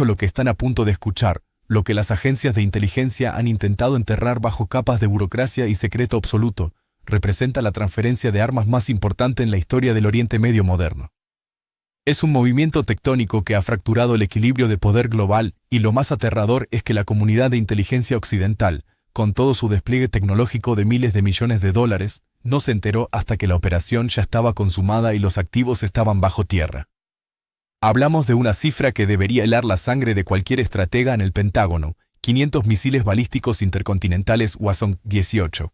lo que están a punto de escuchar, lo que las agencias de inteligencia han intentado enterrar bajo capas de burocracia y secreto absoluto, representa la transferencia de armas más importante en la historia del Oriente Medio moderno. Es un movimiento tectónico que ha fracturado el equilibrio de poder global, y lo más aterrador es que la comunidad de inteligencia occidental, con todo su despliegue tecnológico de miles de millones de dólares, no se enteró hasta que la operación ya estaba consumada y los activos estaban bajo tierra. Hablamos de una cifra que debería helar la sangre de cualquier estratega en el Pentágono: 500 misiles balísticos intercontinentales Hwasong-18.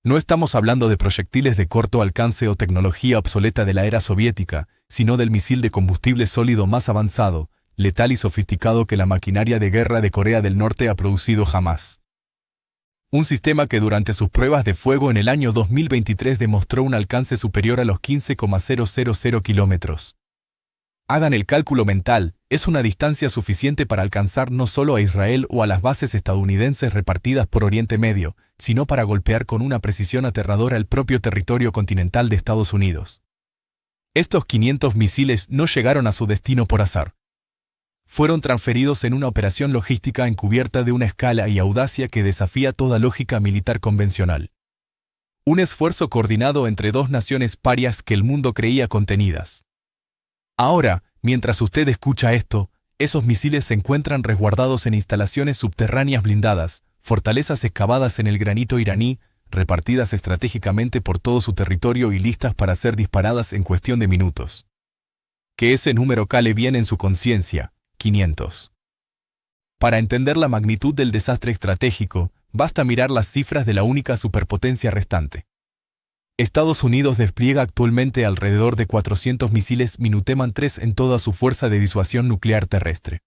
No estamos hablando de proyectiles de corto alcance o tecnología obsoleta de la era soviética, sino del misil de combustible sólido más avanzado, letal y sofisticado que la maquinaria de guerra de Corea del Norte ha producido jamás. Un sistema que durante sus pruebas de fuego en el año 2023 demostró un alcance superior a los 15,000 kilómetros. Hagan el cálculo mental, es una distancia suficiente para alcanzar no solo a Israel o a las bases estadounidenses repartidas por Oriente Medio, sino para golpear con una precisión aterradora el propio territorio continental de Estados Unidos. Estos 500 misiles no llegaron a su destino por azar. Fueron transferidos en una operación logística encubierta de una escala y audacia que desafía toda lógica militar convencional. Un esfuerzo coordinado entre dos naciones parias que el mundo creía contenidas. Ahora, mientras usted escucha esto, esos misiles se encuentran resguardados en instalaciones subterráneas blindadas, fortalezas excavadas en el granito iraní, repartidas estratégicamente por todo su territorio y listas para ser disparadas en cuestión de minutos. Que ese número cale bien en su conciencia: 500. Para entender la magnitud del desastre estratégico, basta mirar las cifras de la única superpotencia restante. Estados Unidos despliega actualmente alrededor de 400 misiles Minuteman III en toda su fuerza de disuasión nuclear terrestre.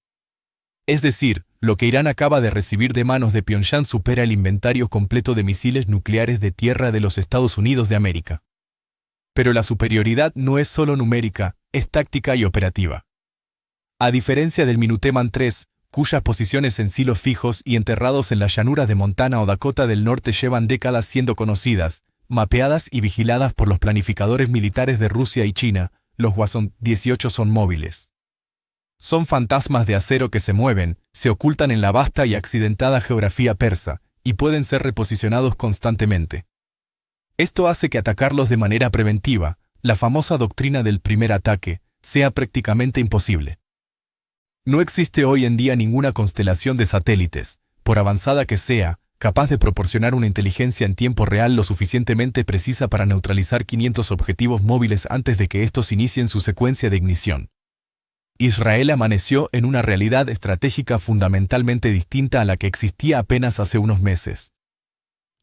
Es decir, lo que Irán acaba de recibir de manos de Pyongyang supera el inventario completo de misiles nucleares de tierra de los Estados Unidos de América. Pero la superioridad no es solo numérica, es táctica y operativa. A diferencia del Minuteman III, cuyas posiciones en silos fijos y enterrados en las llanuras de Montana o Dakota del Norte llevan décadas siendo conocidas, mapeadas y vigiladas por los planificadores militares de Rusia y China, los Hwasong-18 son móviles. Son fantasmas de acero que se mueven, se ocultan en la vasta y accidentada geografía persa, y pueden ser reposicionados constantemente. Esto hace que atacarlos de manera preventiva, la famosa doctrina del primer ataque, sea prácticamente imposible. No existe hoy en día ninguna constelación de satélites, por avanzada que sea, capaz de proporcionar una inteligencia en tiempo real lo suficientemente precisa para neutralizar 500 objetivos móviles antes de que estos inicien su secuencia de ignición. Israel amaneció en una realidad estratégica fundamentalmente distinta a la que existía apenas hace unos meses.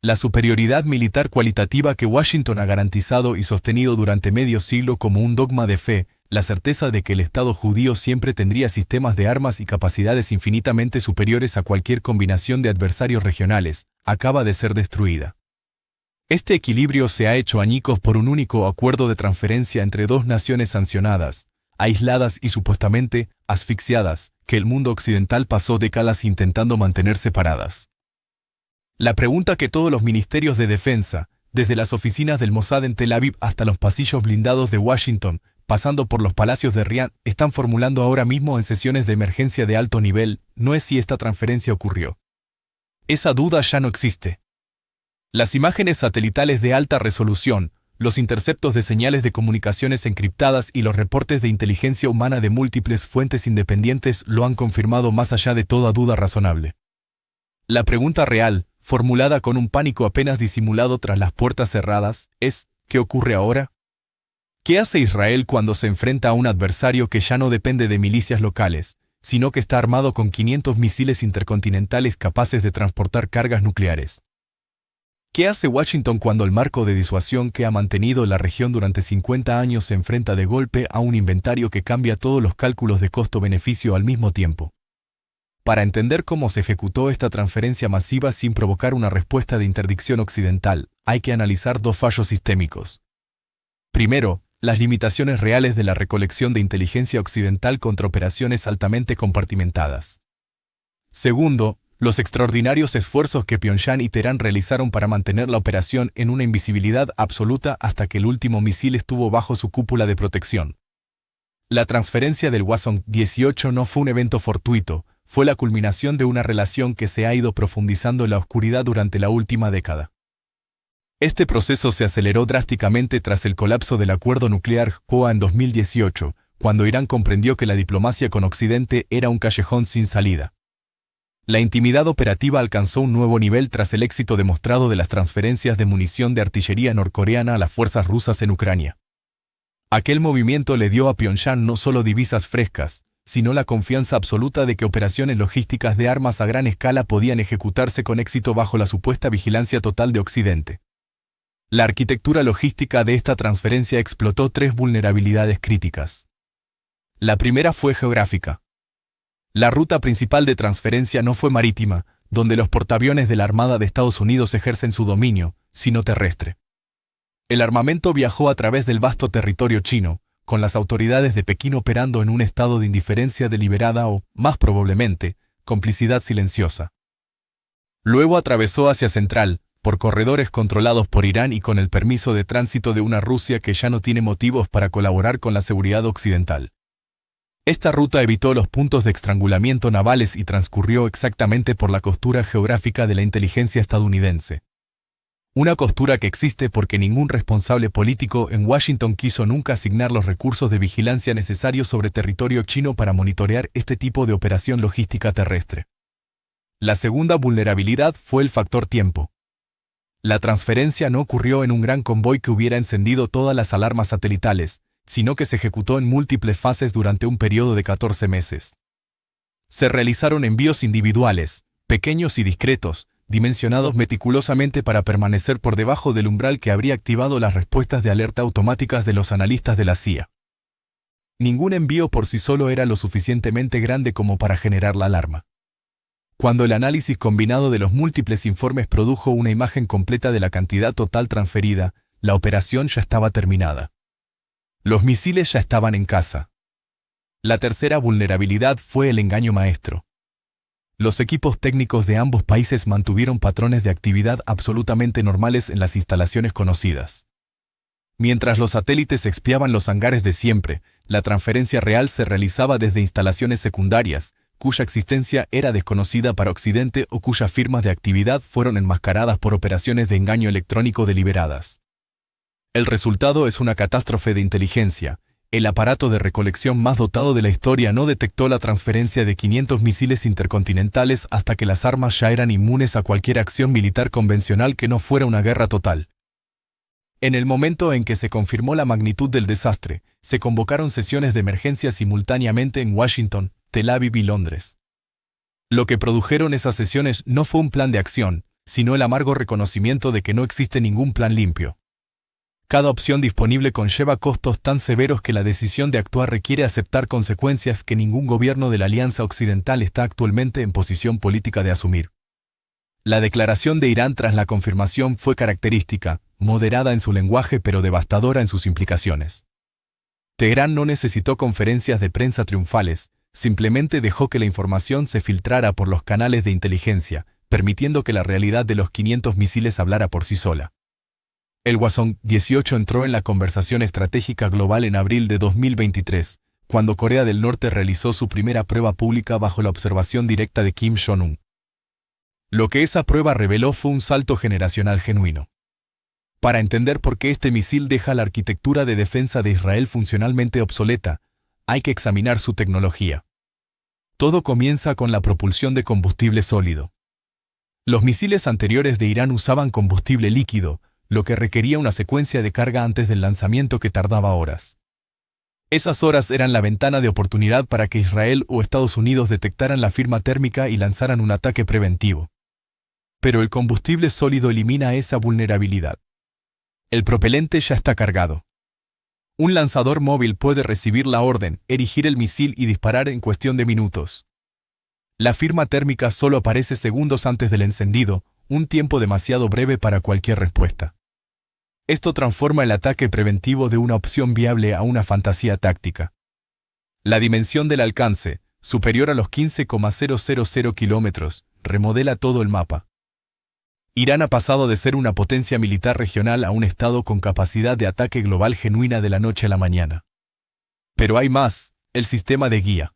La superioridad militar cualitativa que Washington ha garantizado y sostenido durante medio siglo como un dogma de fe, la certeza de que el Estado judío siempre tendría sistemas de armas y capacidades infinitamente superiores a cualquier combinación de adversarios regionales, acaba de ser destruida. Este equilibrio se ha hecho añicos por un único acuerdo de transferencia entre dos naciones sancionadas, aisladas y supuestamente asfixiadas, que el mundo occidental pasó décadas intentando mantener separadas. La pregunta que todos los ministerios de defensa, desde las oficinas del Mossad en Tel Aviv hasta los pasillos blindados de Washington, pasando por los palacios de Riad, están formulando ahora mismo en sesiones de emergencia de alto nivel, no es si esta transferencia ocurrió. Esa duda ya no existe. Las imágenes satelitales de alta resolución, los interceptos de señales de comunicaciones encriptadas y los reportes de inteligencia humana de múltiples fuentes independientes lo han confirmado más allá de toda duda razonable. La pregunta real, formulada con un pánico apenas disimulado tras las puertas cerradas, es: ¿qué ocurre ahora? ¿Qué hace Israel cuando se enfrenta a un adversario que ya no depende de milicias locales, sino que está armado con 500 misiles intercontinentales capaces de transportar cargas nucleares? ¿Qué hace Washington cuando el marco de disuasión que ha mantenido la región durante 50 años se enfrenta de golpe a un inventario que cambia todos los cálculos de costo-beneficio al mismo tiempo? Para entender cómo se ejecutó esta transferencia masiva sin provocar una respuesta de interdicción occidental, hay que analizar dos fallos sistémicos. Primero, las limitaciones reales de la recolección de inteligencia occidental contra operaciones altamente compartimentadas. Segundo, los extraordinarios esfuerzos que Pyongyang y Teherán realizaron para mantener la operación en una invisibilidad absoluta hasta que el último misil estuvo bajo su cúpula de protección. La transferencia del Hwasong-18 no fue un evento fortuito, fue la culminación de una relación que se ha ido profundizando en la oscuridad durante la última década. Este proceso se aceleró drásticamente tras el colapso del acuerdo nuclear JOA en 2018, cuando Irán comprendió que la diplomacia con Occidente era un callejón sin salida. La intimidad operativa alcanzó un nuevo nivel tras el éxito demostrado de las transferencias de munición de artillería norcoreana a las fuerzas rusas en Ucrania. Aquel movimiento le dio a Pyongyang no solo divisas frescas, sino la confianza absoluta de que operaciones logísticas de armas a gran escala podían ejecutarse con éxito bajo la supuesta vigilancia total de Occidente. La arquitectura logística de esta transferencia explotó tres vulnerabilidades críticas. La primera fue geográfica. La ruta principal de transferencia no fue marítima, donde los portaaviones de la Armada de Estados Unidos ejercen su dominio, sino terrestre. El armamento viajó a través del vasto territorio chino, con las autoridades de Pekín operando en un estado de indiferencia deliberada o, más probablemente, complicidad silenciosa. Luego atravesó Asia Central, por corredores controlados por Irán y con el permiso de tránsito de una Rusia que ya no tiene motivos para colaborar con la seguridad occidental. Esta ruta evitó los puntos de estrangulamiento navales y transcurrió exactamente por la costura geográfica de la inteligencia estadounidense. Una costura que existe porque ningún responsable político en Washington quiso nunca asignar los recursos de vigilancia necesarios sobre territorio chino para monitorear este tipo de operación logística terrestre. La segunda vulnerabilidad fue el factor tiempo. La transferencia no ocurrió en un gran convoy que hubiera encendido todas las alarmas satelitales, sino que se ejecutó en múltiples fases durante un periodo de 14 meses. Se realizaron envíos individuales, pequeños y discretos, dimensionados meticulosamente para permanecer por debajo del umbral que habría activado las respuestas de alerta automáticas de los analistas de la CIA. Ningún envío por sí solo era lo suficientemente grande como para generar la alarma. Cuando el análisis combinado de los múltiples informes produjo una imagen completa de la cantidad total transferida, la operación ya estaba terminada. Los misiles ya estaban en casa. La tercera vulnerabilidad fue el engaño maestro. Los equipos técnicos de ambos países mantuvieron patrones de actividad absolutamente normales en las instalaciones conocidas. Mientras los satélites expiaban los hangares de siempre, la transferencia real se realizaba desde instalaciones secundarias, cuya existencia era desconocida para Occidente o cuyas firmas de actividad fueron enmascaradas por operaciones de engaño electrónico deliberadas. El resultado es una catástrofe de inteligencia. El aparato de recolección más dotado de la historia no detectó la transferencia de 500 misiles intercontinentales hasta que las armas ya eran inmunes a cualquier acción militar convencional que no fuera una guerra total. En el momento en que se confirmó la magnitud del desastre, se convocaron sesiones de emergencia simultáneamente en Washington, Tel Aviv y Londres. Lo que produjeron esas sesiones no fue un plan de acción, sino el amargo reconocimiento de que no existe ningún plan limpio. Cada opción disponible conlleva costos tan severos que la decisión de actuar requiere aceptar consecuencias que ningún gobierno de la Alianza Occidental está actualmente en posición política de asumir. La declaración de Irán tras la confirmación fue característica, moderada en su lenguaje pero devastadora en sus implicaciones. Teherán no necesitó conferencias de prensa triunfales, simplemente dejó que la información se filtrara por los canales de inteligencia, permitiendo que la realidad de los 500 misiles hablara por sí sola. El Hwasong-18 entró en la conversación estratégica global en abril de 2023, cuando Corea del Norte realizó su primera prueba pública bajo la observación directa de Kim Jong-un. Lo que esa prueba reveló fue un salto generacional genuino. Para entender por qué este misil deja la arquitectura de defensa de Israel funcionalmente obsoleta, hay que examinar su tecnología. Todo comienza con la propulsión de combustible sólido. Los misiles anteriores de Irán usaban combustible líquido, lo que requería una secuencia de carga antes del lanzamiento que tardaba horas. Esas horas eran la ventana de oportunidad para que Israel o Estados Unidos detectaran la firma térmica y lanzaran un ataque preventivo. Pero el combustible sólido elimina esa vulnerabilidad. El propelente ya está cargado. Un lanzador móvil puede recibir la orden, erigir el misil y disparar en cuestión de minutos. La firma térmica solo aparece segundos antes del encendido, un tiempo demasiado breve para cualquier respuesta. Esto transforma el ataque preventivo de una opción viable a una fantasía táctica. La dimensión del alcance, superior a los 15,000 kilómetros, remodela todo el mapa. Irán ha pasado de ser una potencia militar regional a un estado con capacidad de ataque global genuina de la noche a la mañana. Pero hay más, el sistema de guía.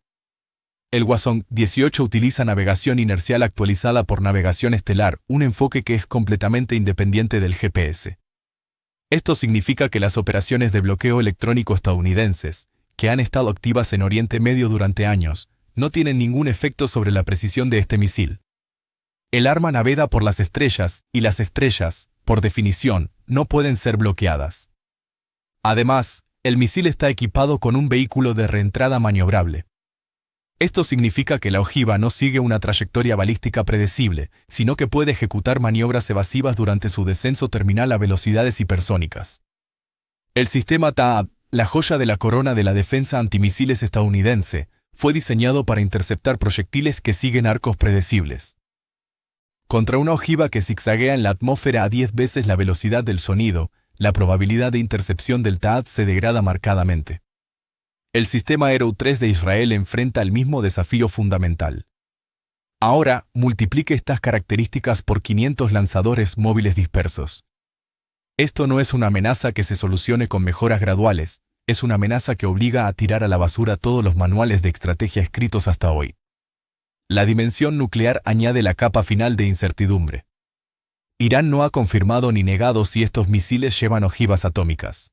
El Hwasong 18 utiliza navegación inercial actualizada por navegación estelar, un enfoque que es completamente independiente del GPS. Esto significa que las operaciones de bloqueo electrónico estadounidenses, que han estado activas en Oriente Medio durante años, no tienen ningún efecto sobre la precisión de este misil. El arma navega por las estrellas, y las estrellas, por definición, no pueden ser bloqueadas. Además, el misil está equipado con un vehículo de reentrada maniobrable. Esto significa que la ojiva no sigue una trayectoria balística predecible, sino que puede ejecutar maniobras evasivas durante su descenso terminal a velocidades hipersónicas. El sistema THAAD, la joya de la corona de la defensa antimisiles estadounidense, fue diseñado para interceptar proyectiles que siguen arcos predecibles. Contra una ojiva que zigzaguea en la atmósfera a 10 veces la velocidad del sonido, la probabilidad de intercepción del THAAD se degrada marcadamente. El sistema Arrow 3 de Israel enfrenta el mismo desafío fundamental. Ahora, multiplique estas características por 500 lanzadores móviles dispersos. Esto no es una amenaza que se solucione con mejoras graduales, es una amenaza que obliga a tirar a la basura todos los manuales de estrategia escritos hasta hoy. La dimensión nuclear añade la capa final de incertidumbre. Irán no ha confirmado ni negado si estos misiles llevan ojivas atómicas.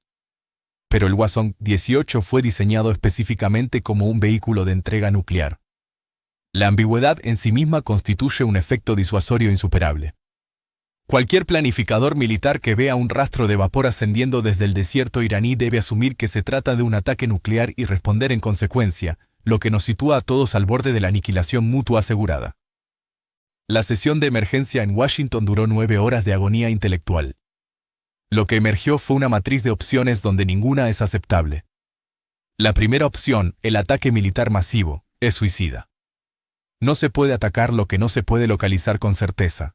Pero el Hwasong 18 fue diseñado específicamente como un vehículo de entrega nuclear. La ambigüedad en sí misma constituye un efecto disuasorio insuperable. Cualquier planificador militar que vea un rastro de vapor ascendiendo desde el desierto iraní debe asumir que se trata de un ataque nuclear y responder en consecuencia, lo que nos sitúa a todos al borde de la aniquilación mutua asegurada. La sesión de emergencia en Washington duró 9 horas de agonía intelectual. Lo que emergió fue una matriz de opciones donde ninguna es aceptable. La primera opción, el ataque militar masivo, es suicida. No se puede atacar lo que no se puede localizar con certeza.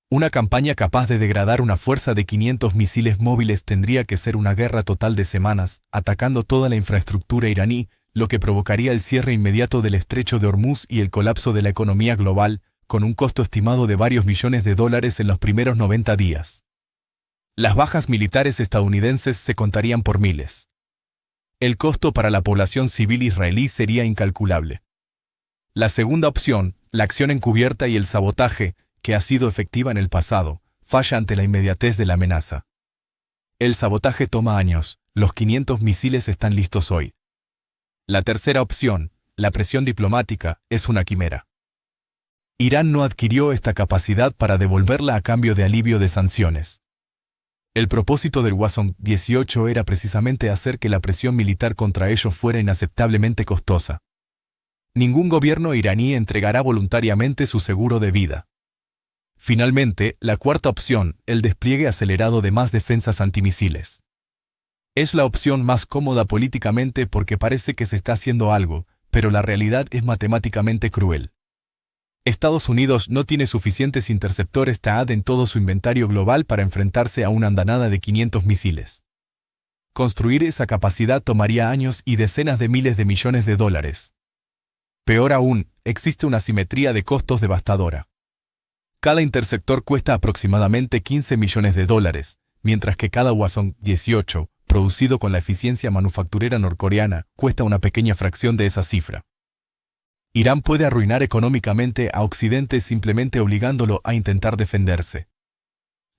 Una campaña capaz de degradar una fuerza de 500 misiles móviles tendría que ser una guerra total de semanas, atacando toda la infraestructura iraní, lo que provocaría el cierre inmediato del estrecho de Hormuz y el colapso de la economía global, con un costo estimado de varios millones de dólares en los primeros 90 días. Las bajas militares estadounidenses se contarían por miles. El costo para la población civil israelí sería incalculable. La segunda opción, la acción encubierta y el sabotaje, que ha sido efectiva en el pasado, falla ante la inmediatez de la amenaza. El sabotaje toma años, los 500 misiles están listos hoy. La tercera opción, la presión diplomática, es una quimera. Irán no adquirió esta capacidad para devolverla a cambio de alivio de sanciones. El propósito del Hwasong 18 era precisamente hacer que la presión militar contra ellos fuera inaceptablemente costosa. Ningún gobierno iraní entregará voluntariamente su seguro de vida. Finalmente, la cuarta opción, el despliegue acelerado de más defensas antimisiles. Es la opción más cómoda políticamente porque parece que se está haciendo algo, pero la realidad es matemáticamente cruel. Estados Unidos no tiene suficientes interceptores THAAD en todo su inventario global para enfrentarse a una andanada de 500 misiles. Construir esa capacidad tomaría años y decenas de miles de millones de dólares. Peor aún, existe una asimetría de costos devastadora. Cada interceptor cuesta aproximadamente 15 millones de dólares, mientras que cada Hwasong 18, producido con la eficiencia manufacturera norcoreana, cuesta una pequeña fracción de esa cifra. Irán puede arruinar económicamente a Occidente simplemente obligándolo a intentar defenderse.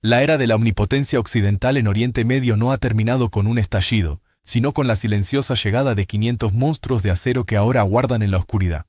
La era de la omnipotencia occidental en Oriente Medio no ha terminado con un estallido, sino con la silenciosa llegada de 500 monstruos de acero que ahora aguardan en la oscuridad.